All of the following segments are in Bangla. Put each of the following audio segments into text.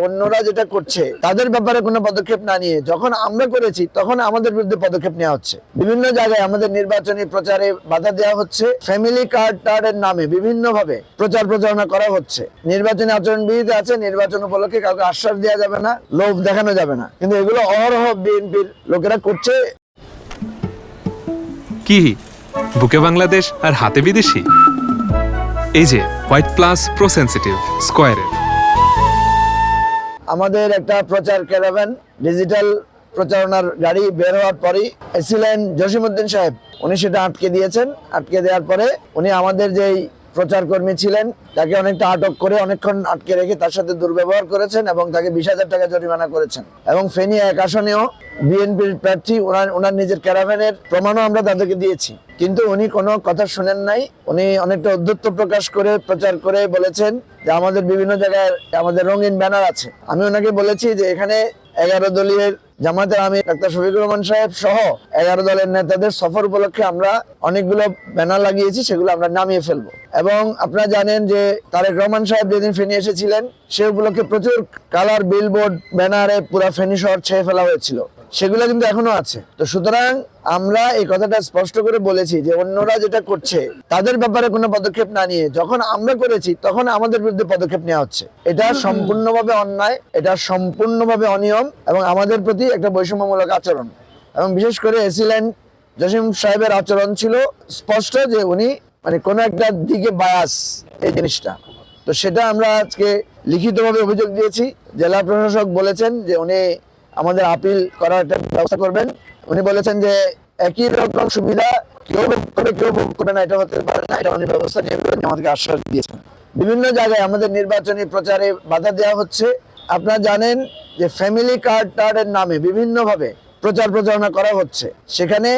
অন্যরা যেটা করছে তাদের ব্যাপারে কোনো পদক্ষেপ না নিয়ে যখন আমরা করেছি তখন আমাদের বিরুদ্ধে পদক্ষেপ নেওয়া হচ্ছে। বিভিন্ন জায়গায় আমাদের নির্বাচনী প্রচারে বাধা দেওয়া হচ্ছে, ফ্যামিলি কার্ডের নামে বিভিন্ন ভাবে প্রচার প্রচারণা করা হচ্ছে। নির্বাচনী আচরণবিধিতে আছে নির্বাচন উপলক্ষে কাউকে আশ্বাস দেওয়া যাবে না, লোভ দেখানো যাবে না, কিন্তু এগুলো অহরহ বিএনপির লোকেরা করছে। কি বুকে বাংলাদেশ আর হাতে বিদেশি? এই যে হোয়াইট প্লাস প্রো সেনসিটিভ স্কয়ারের আমাদের একটা প্রচার ক্যারাভ্যান ডিজিটাল প্রচারণার গাড়ি বের হওয়ার পরই এসিলেন জসিমউদ্দিন সাহেব উনি সেটা আটকে দিয়েছেন। আটকে দেওয়ার পরে উনি আমাদের যেই প্রচার কর্মী ছিলেন তাকে অনেকটা আটক করে অনেকক্ষণ আটকে রেখে তার সাথে দুর্ব্যবহার করেছেন এবং তাকে 20,000 টাকা জরিমানা করেছেন। এবং ফেনী 1 আসনেও বিএনপির প্রার্থী ওনার নিজের ক্যারাভ্যানের প্রমাণও আমরা তাদেরকে দিয়েছি, কিন্তু উনি কোনো কথা শুনেন নাই। উনি অনেকটা ঔদ্ধত্য প্রকাশ করে প্রচার করে বলেছেন যে আমাদের বিভিন্ন জায়গায় আমাদের রঙিন ব্যানার আছে। আমি ওনাকে বলেছি যে এখানে 11 দলীয় জামাতের আমির ডাক্তার শফিকুর রহমান সাহেব সহ 11 দলের নেতাদের সফর উপলক্ষে আমরা অনেকগুলো ব্যানার লাগিয়েছি, সেগুলো আমরা নামিয়ে ফেলবো। এবং আপনারা জানেন যে তারেক রহমান সাহেব যেদিন ফেনী এসেছিলেন সে উপলক্ষে প্রচুর কালার বিলবোর্ড ব্যানারে পুরো ফেনী শহর ছেয়ে ফেলা হয়েছিল, সেগুলো কিন্তু এখনো আছে। তো সুতরাং আমরা এই কথাটা স্পষ্ট করে বলেছি যে অন্যরা যেটা করছে তাদের ব্যাপারে কোনো পদক্ষেপ না নিয়ে যখন আমরা করেছি তখন আমাদের বিরুদ্ধে পদক্ষেপ নেওয়া হচ্ছে। এটা সম্পূর্ণভাবে অন্যায়, এটা সম্পূর্ণভাবে অনিয়ম এবং আমাদের প্রতি একটা বৈষম্যমূলক আচরণ। এবং বিশেষ করে এসিল্যান্ড জসিম সাহেবের আচরণ ছিল স্পষ্ট যে উনি কোনো একটা দিকে বায়াস এই জিনিসটা। তো সেটা আমরা আজকে লিখিতভাবে অভিযোগ দিয়েছি। জেলা প্রশাসক বলেছেন যে উনি আমাদের আপিল করার একটা ব্যবস্থা করবেন। উনি বলেছেন যে একই রকম সুবিধা কেউ ভোগ করবে কেউ ভোগ করবে না, এটা হতে পারে না, এটা উনি ব্যবস্থা নেবেন আমাদেরকে আশ্বাস দিয়েছেন। বিভিন্ন জায়গায় আমাদের নির্বাচনী প্রচারে বাধা দেওয়া হচ্ছে। আপনারা জানেন যে ফ্যামিলি কার্ডের নামে বিভিন্ন ভাবে প্রচার প্রচারণা করা হচ্ছে। সেখানে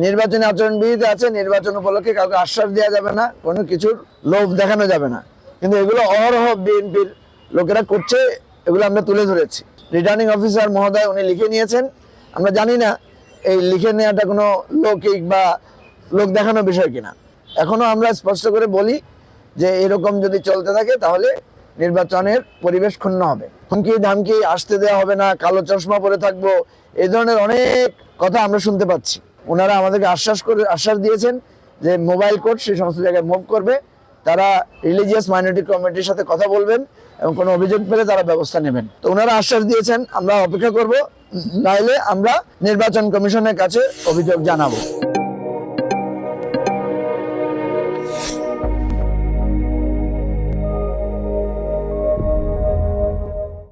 নির্বাচনী আচরণবিধিতে আছে নির্বাচন উপলক্ষে কাউকে আশ্বাস দেওয়া যাবে না, কোনো কিছুর লোভ দেখানো যাবে না, কিন্তু এগুলো অহরহ বিএনপির লোকেরা করছে। এগুলো আমরা তুলে ধরেছি। রিটার্নিং অফিসার মহোদয় উনি লিখে নিয়েছেন। আমরা জানি না এই লিখে নেওয়াটা কোনো লৌকিক বা লোক দেখানোর বিষয় কিনা। এখনো আমরা স্পষ্ট করে বলি যে এরকম যদি চলতে থাকে তাহলে নির্বাচনের পরিবেশ ক্ষুণ্ণ হবে। হুমকি ধামকি আসতে দেওয়া হবে না, কালো চশমা পরে থাকবো, এই ধরনের অনেক কথা আমরা শুনতে পাচ্ছি। ওনারা আমাদেরকে আশ্বাস দিয়েছেন যে মোবাইল কোর্ট সেই সমস্ত জায়গায় মুভ করবে, তারা রিলিজিয়াস মাইনরিটি কমিটির সাথে কথা বলবেন এবং কোনো অভিযোগ পেলে তারা ব্যবস্থা নেবেন। তো ওনারা আশ্বাস দিয়েছেন, আমরা অপেক্ষা করব, নাইলে আমরা নির্বাচন কমিশনের কাছে অভিযোগ জানাবো।